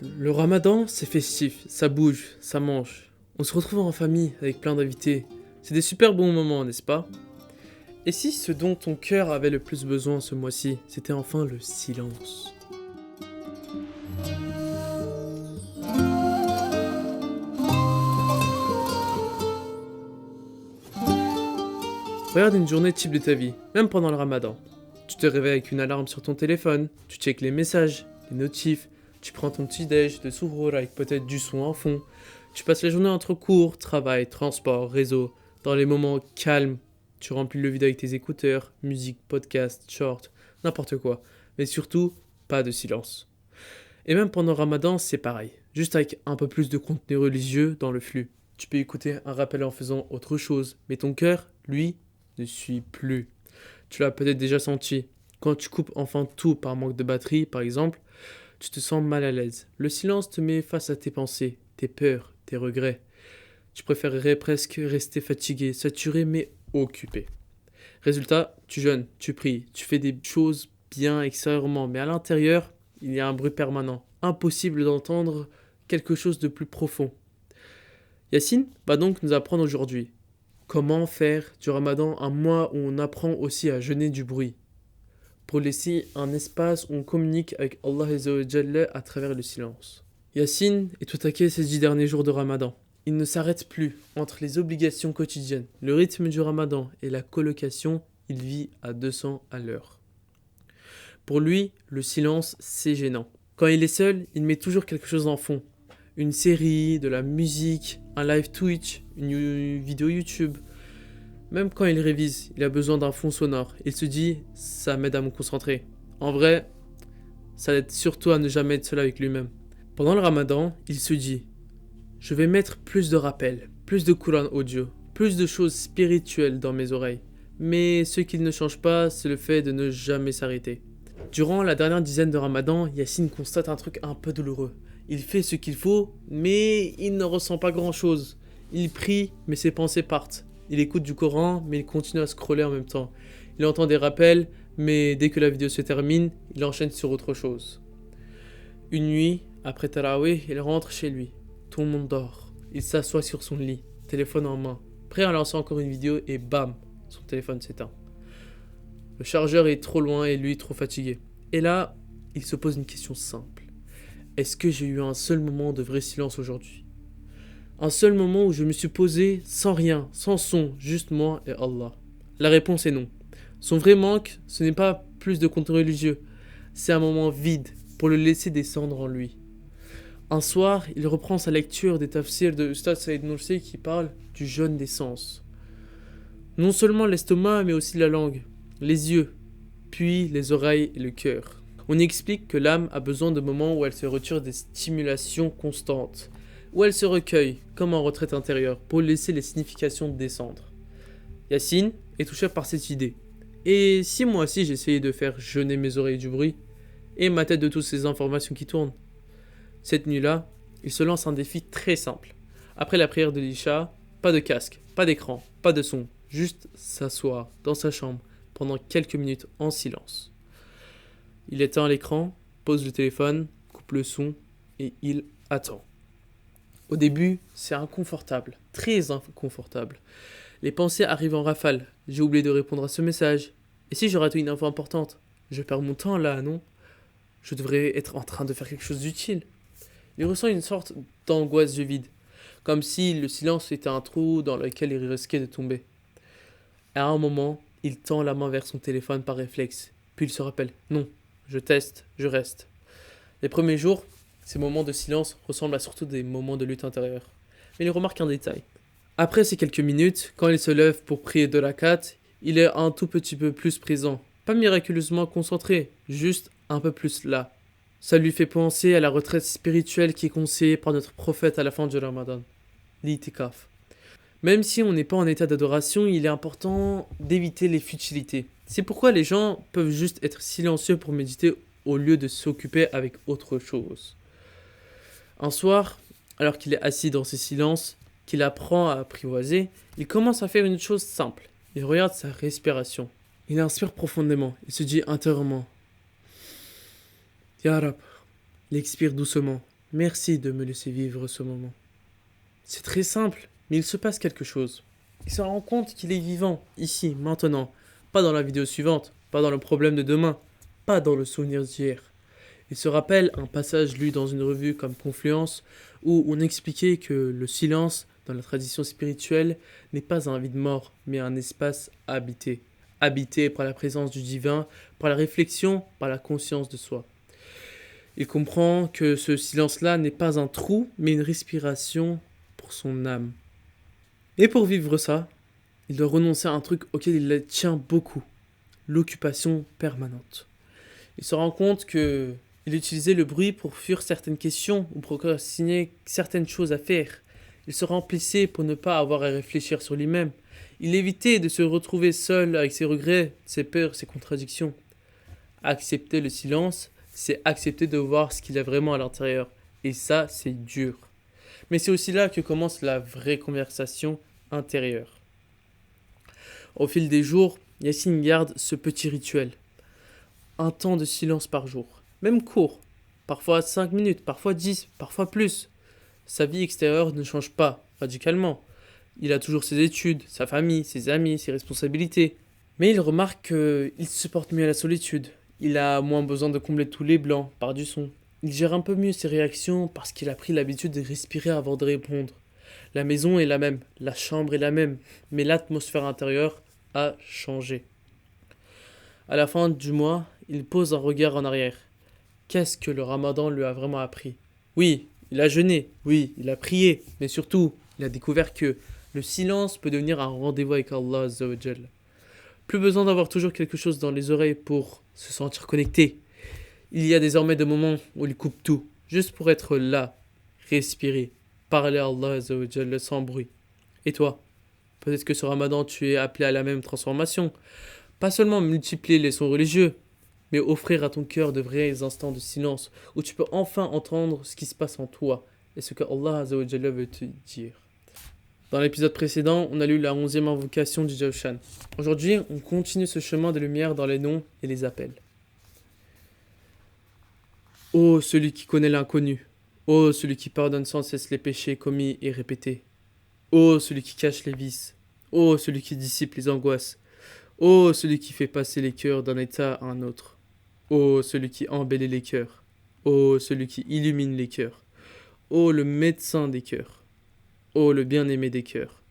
Le ramadan, c'est festif, ça bouge, ça mange. On se retrouve en famille avec plein d'invités. C'est des super bons moments, n'est-ce pas? Et si ce dont ton cœur avait le plus besoin ce mois-ci, c'était enfin le silence? Regarde une journée type de ta vie, même pendant le ramadan. Tu te réveilles avec une alarme sur ton téléphone, tu checkes les messages, les notifs, tu prends ton petit déj de sourd avec peut-être du son en fond. Tu passes la journée entre cours, travail, transport, réseau. Dans les moments calmes, tu remplis le vide avec tes écouteurs, musique, podcast, short, n'importe quoi. Mais surtout, pas de silence. Et même pendant le ramadan, c'est pareil. Juste avec un peu plus de contenu religieux dans le flux. Tu peux écouter un rappel en faisant autre chose, mais ton cœur, lui, ne suit plus. Tu l'as peut-être déjà senti. Quand tu coupes enfin tout par manque de batterie, par exemple, tu te sens mal à l'aise. Le silence te met face à tes pensées, tes peurs, tes regrets. Tu préférerais presque rester fatigué, saturé, mais occupé. Résultat, tu jeûnes, tu pries, tu fais des choses bien extérieurement, mais à l'intérieur, il y a un bruit permanent. Impossible d'entendre quelque chose de plus profond. Yacine va donc nous apprendre aujourd'hui comment faire du ramadan un mois où on apprend aussi à jeûner du bruit, pour laisser un espace où on communique avec Allah Azza wa Jalla à travers le silence. Yacine est au taquet ces 10 derniers jours de ramadan. Il ne s'arrête plus entre les obligations quotidiennes, le rythme du ramadan et la colocation, il vit à 200 à l'heure. Pour lui, le silence, c'est gênant. Quand il est seul, il met toujours quelque chose en fond. Une série, de la musique, un live Twitch, une vidéo YouTube. Même quand il révise, il a besoin d'un fond sonore. Il se dit, ça m'aide à me concentrer. En vrai, ça l'aide surtout à ne jamais être seul avec lui-même. Pendant le ramadan, il se dit, je vais mettre plus de rappels, plus de Coran audio, plus de choses spirituelles dans mes oreilles. Mais ce qu'il ne change pas, c'est le fait de ne jamais s'arrêter. Durant la dernière dizaine de ramadan, Yacine constate un truc un peu douloureux. Il fait ce qu'il faut, mais il ne ressent pas grand-chose. Il prie, mais ses pensées partent. Il écoute du Coran, mais il continue à scroller en même temps. Il entend des rappels, mais dès que la vidéo se termine, il enchaîne sur autre chose. Une nuit, après Tarawih, il rentre chez lui. Tout le monde dort. Il s'assoit sur son lit, téléphone en main, prêt à lancer encore une vidéo et bam, son téléphone s'éteint. Le chargeur est trop loin et lui trop fatigué. Et là, il se pose une question simple. Est-ce que j'ai eu un seul moment de vrai silence aujourd'hui? Un seul moment où je me suis posé sans rien, sans son, juste moi et Allah. La réponse est non. Son vrai manque, ce n'est pas plus de contenu religieux. C'est un moment vide pour le laisser descendre en lui. Un soir, il reprend sa lecture des tafsirs de Ustad Saïd Nursi qui parle du jeûne des sens. Non seulement l'estomac, mais aussi la langue, les yeux, puis les oreilles et le cœur. On y explique que l'âme a besoin de moments où elle se retire des stimulations constantes, où elle se recueille, comme en retraite intérieure, pour laisser les significations descendre. Yacine est touché par cette idée. Et si moi aussi j'essayais de faire jeûner mes oreilles du bruit, et ma tête de toutes ces informations qui tournent? Cette nuit-là, il se lance un défi très simple. Après la prière de l'Isha, pas de casque, pas d'écran, pas de son, juste s'asseoir dans sa chambre pendant quelques minutes en silence. Il éteint l'écran, pose le téléphone, coupe le son et il attend. Au début, c'est inconfortable, très inconfortable. Les pensées arrivent en rafale. J'ai oublié de répondre à ce message. Et si je rate une info importante? Je perds mon temps là, non? Je devrais être en train de faire quelque chose d'utile. Il ressent une sorte d'angoisse du vide, comme si le silence était un trou dans lequel il risquait de tomber. À un moment, il tend la main vers son téléphone par réflexe, puis il se rappelle, non, je teste, je reste. Les premiers jours, ces moments de silence ressemblent à surtout des moments de lutte intérieure. Mais il remarque un détail. Après ces quelques minutes, quand il se lève pour prier de la quatre, il est un tout petit peu plus présent. Pas miraculeusement concentré, juste un peu plus là. Ça lui fait penser à la retraite spirituelle qui est conseillée par notre prophète à la fin du Ramadan, l'itikaf. Même si on n'est pas en état d'adoration, il est important d'éviter les futilités. C'est pourquoi les gens peuvent juste être silencieux pour méditer au lieu de s'occuper avec autre chose. Un soir, alors qu'il est assis dans ses silences, qu'il apprend à apprivoiser, il commence à faire une chose simple. Il regarde sa respiration. Il inspire profondément. Il se dit intérieurement, Ya Rab. Il expire doucement. Merci de me laisser vivre ce moment. C'est très simple, mais il se passe quelque chose. Il se rend compte qu'il est vivant, ici, maintenant, pas dans la vidéo suivante, pas dans le problème de demain, pas dans le souvenir d'hier. Il se rappelle un passage lu dans une revue comme Confluence où on expliquait que le silence, dans la tradition spirituelle, n'est pas un vide mort, mais un espace habité. Habité par la présence du divin, par la réflexion, par la conscience de soi. Il comprend que ce silence-là n'est pas un trou, mais une respiration pour son âme. Et pour vivre ça, il doit renoncer à un truc auquel il tient beaucoup, l'occupation permanente. Il se rend compte que il utilisait le bruit pour fuir certaines questions ou procrastiner certaines choses à faire. Il se remplissait pour ne pas avoir à réfléchir sur lui-même. Il évitait de se retrouver seul avec ses regrets, ses peurs, ses contradictions. Accepter le silence, c'est accepter de voir ce qu'il y a vraiment à l'intérieur. Et ça, c'est dur. Mais c'est aussi là que commence la vraie conversation intérieure. Au fil des jours, Yacine garde ce petit rituel. Un temps de silence par jour. Même court. Parfois 5 minutes, parfois 10, parfois plus. Sa vie extérieure ne change pas radicalement. Il a toujours ses études, sa famille, ses amis, ses responsabilités. Mais il remarque qu'il se porte mieux à la solitude. Il a moins besoin de combler tous les blancs par du son. Il gère un peu mieux ses réactions parce qu'il a pris l'habitude de respirer avant de répondre. La maison est la même, la chambre est la même, mais l'atmosphère intérieure a changé. À la fin du mois, il pose un regard en arrière. Qu'est-ce que le ramadan lui a vraiment appris? Oui, il a jeûné, oui, il a prié, mais surtout, il a découvert que le silence peut devenir un rendez-vous avec Allah Azza wa Jal. Plus besoin d'avoir toujours quelque chose dans les oreilles pour se sentir connecté. Il y a désormais des moments où il coupe tout, juste pour être là, respirer, parler à Allah Azza wa Jal sans bruit. Et toi? Peut-être que ce ramadan tu es appelé à la même transformation. Pas seulement multiplier les sons religieux, mais offrir à ton cœur de vrais instants de silence où tu peux enfin entendre ce qui se passe en toi et ce que Allah Azza wa Jalla veut te dire. Dans l'épisode précédent, on a lu la 11e invocation du Jawshan. Aujourd'hui, on continue ce chemin de lumière dans les noms et les appels. Ô celui qui connaît l'inconnu, ô celui qui pardonne sans cesse les péchés commis et répétés, ô celui qui cache les vices, ô celui qui dissipe les angoisses, ô celui qui fait passer les cœurs d'un état à un autre, ô celui qui embellit les cœurs, ô celui qui illumine les cœurs, ô le médecin des cœurs, ô le bien-aimé des cœurs,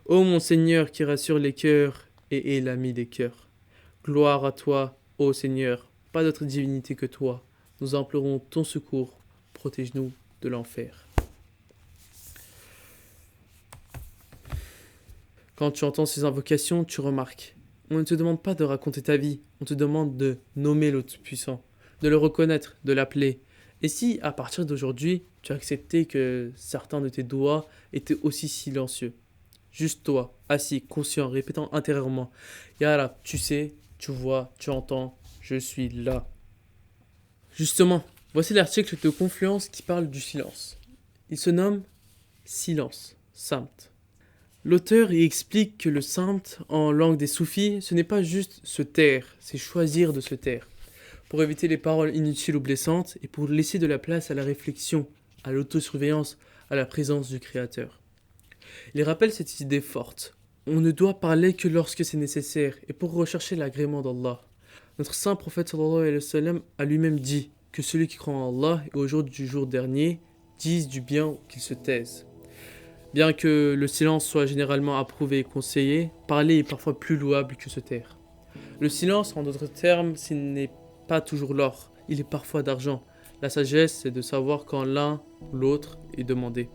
ô mon Seigneur qui rassure les cœurs et est l'ami des cœurs. Gloire à toi, ô Seigneur, pas d'autre divinité que toi. Nous implorons ton secours, protège-nous de l'enfer. Quand tu entends ces invocations, tu remarques. On ne te demande pas de raconter ta vie, on te demande de nommer le Tout-Puissant, de le reconnaître, de l'appeler. Et si, à partir d'aujourd'hui, tu as accepté que certains de tes doigts étaient aussi silencieux, juste toi, assis, conscient, répétant intérieurement, Yallah, tu sais, tu vois, tu entends, je suis là. Justement, voici l'article de Confluence qui parle du silence. Il se nomme Silence, Samt. L'auteur y explique que le samt, en langue des soufis, ce n'est pas juste se taire, c'est choisir de se taire. Pour éviter les paroles inutiles ou blessantes et pour laisser de la place à la réflexion, à l'autosurveillance, à la présence du Créateur. Il rappelle cette idée forte. On ne doit parler que lorsque c'est nécessaire et pour rechercher l'agrément d'Allah. Notre saint prophète sallallahu alayhi wa sallam a lui-même dit que celui qui croit en Allah et au jour du jour dernier dise du bien ou qu'il se taise. Bien que le silence soit généralement approuvé et conseillé, parler est parfois plus louable que se taire. Le silence, en d'autres termes, ce n'est pas toujours l'or, il est parfois d'argent. La sagesse, c'est de savoir quand l'un ou l'autre est demandé.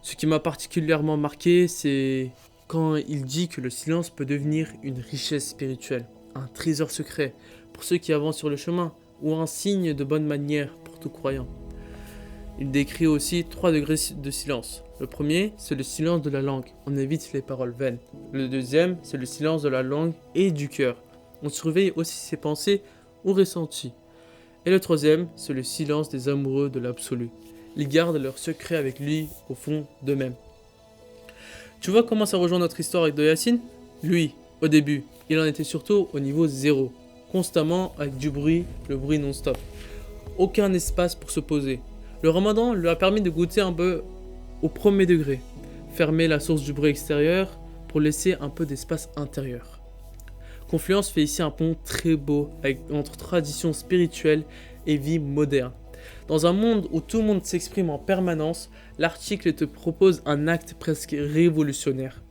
Ce qui m'a particulièrement marqué, c'est quand il dit que le silence peut devenir une richesse spirituelle, un trésor secret pour ceux qui avancent sur le chemin, ou un signe de bonne manière pour tout croyant. Il décrit aussi 3 degrés de silence. Le premier, c'est le silence de la langue, on évite les paroles vaines. Le deuxième, c'est le silence de la langue et du cœur. On surveille aussi ses pensées ou ressentis. Et le troisième, c'est le silence des amoureux de l'absolu. Ils gardent leurs secrets avec lui au fond d'eux-mêmes. Tu vois comment ça rejoint notre histoire avec de Yacine? Lui, au début, il en était surtout au niveau 0, constamment avec du bruit, le bruit non-stop. Aucun espace pour se poser. Le ramadan lui a permis de goûter un peu au premier degré, fermer la source du bruit extérieur pour laisser un peu d'espace intérieur. Confluence fait ici un pont très beau entre tradition spirituelle et vie moderne. Dans un monde où tout le monde s'exprime en permanence, l'article te propose un acte presque révolutionnaire.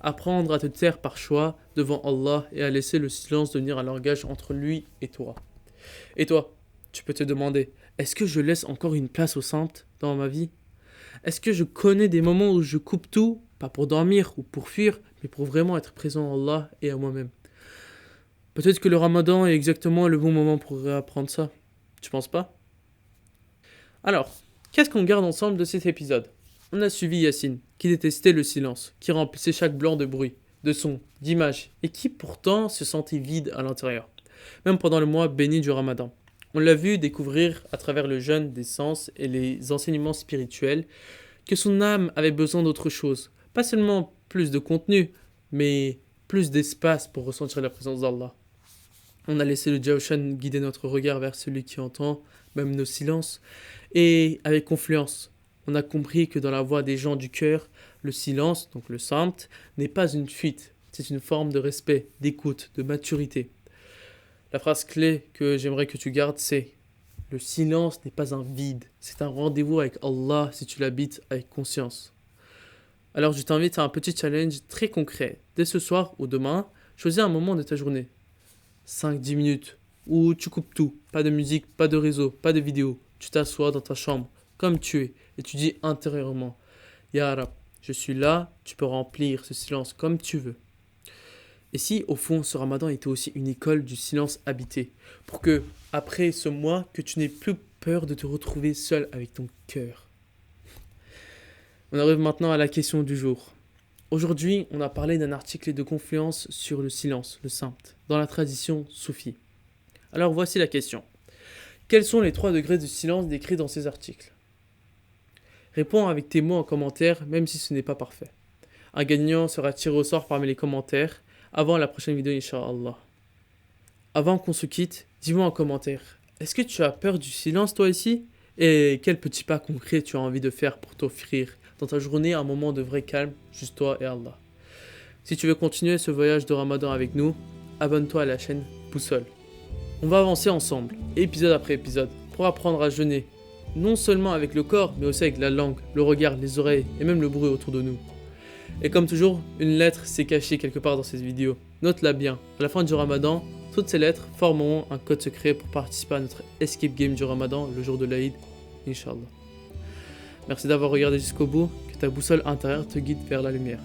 Apprendre à te taire par choix devant Allah et à laisser le silence devenir un langage entre lui et toi. Et toi, tu peux te demander, est-ce que je laisse encore une place au simple dans ma vie ? Est-ce que je connais des moments où je coupe tout, pas pour dormir ou pour fuir, mais pour vraiment être présent à Allah et à moi-même ? Peut-être que le ramadan est exactement le bon moment pour réapprendre ça. Tu penses pas ? Alors, qu'est-ce qu'on garde ensemble de cet épisode ? On a suivi Yacine, qui détestait le silence, qui remplissait chaque blanc de bruit, de sons, d'images, et qui pourtant se sentait vide à l'intérieur, même pendant le mois béni du ramadan. On l'a vu découvrir à travers le jeûne des sens et les enseignements spirituels que son âme avait besoin d'autre chose, pas seulement plus de contenu, mais plus d'espace pour ressentir la présence d'Allah. On a laissé le Jawshan guider notre regard vers celui qui entend, même nos silences, et avec Confluence, on a compris que dans la voix des gens du cœur, le silence, donc le samt, n'est pas une fuite, c'est une forme de respect, d'écoute, de maturité. La phrase clé que j'aimerais que tu gardes, c'est « Le silence n'est pas un vide, c'est un rendez-vous avec Allah si tu l'habites avec conscience. » Alors je t'invite à un petit challenge très concret. Dès ce soir ou demain, choisis un moment de ta journée. 5-10 minutes, où tu coupes tout, pas de musique, pas de réseau, pas de vidéo. Tu t'assois dans ta chambre, comme tu es, et tu dis intérieurement « Ya Rab, je suis là, tu peux remplir ce silence comme tu veux. » Et si, au fond, ce ramadan était aussi une école du silence habité, pour que, après ce mois, que tu n'aies plus peur de te retrouver seul avec ton cœur. On arrive maintenant à la question du jour. Aujourd'hui, on a parlé d'un article de Confluence sur le silence, le samt, dans la tradition soufie. Alors voici la question. Quels sont les 3 degrés de silence décrits dans ces articles ? Réponds avec tes mots en commentaire, même si ce n'est pas parfait. Un gagnant sera tiré au sort parmi les commentaires avant la prochaine vidéo, Inch'Allah. Avant qu'on se quitte, dis-moi en commentaire, est-ce que tu as peur du silence toi ici ? Et quel petit pas concret tu as envie de faire pour t'offrir dans ta journée un moment de vrai calme, juste toi et Allah. Si tu veux continuer ce voyage de Ramadan avec nous, abonne-toi à la chaîne Boussole. On va avancer ensemble, épisode après épisode, pour apprendre à jeûner, non seulement avec le corps, mais aussi avec la langue, le regard, les oreilles et même le bruit autour de nous. Et comme toujours, une lettre s'est cachée quelque part dans cette vidéo. Note-la bien. À la fin du Ramadan, toutes ces lettres formeront un code secret pour participer à notre escape game du Ramadan le jour de l'Aïd, Inch'Allah. Merci d'avoir regardé jusqu'au bout, que ta boussole intérieure te guide vers la lumière.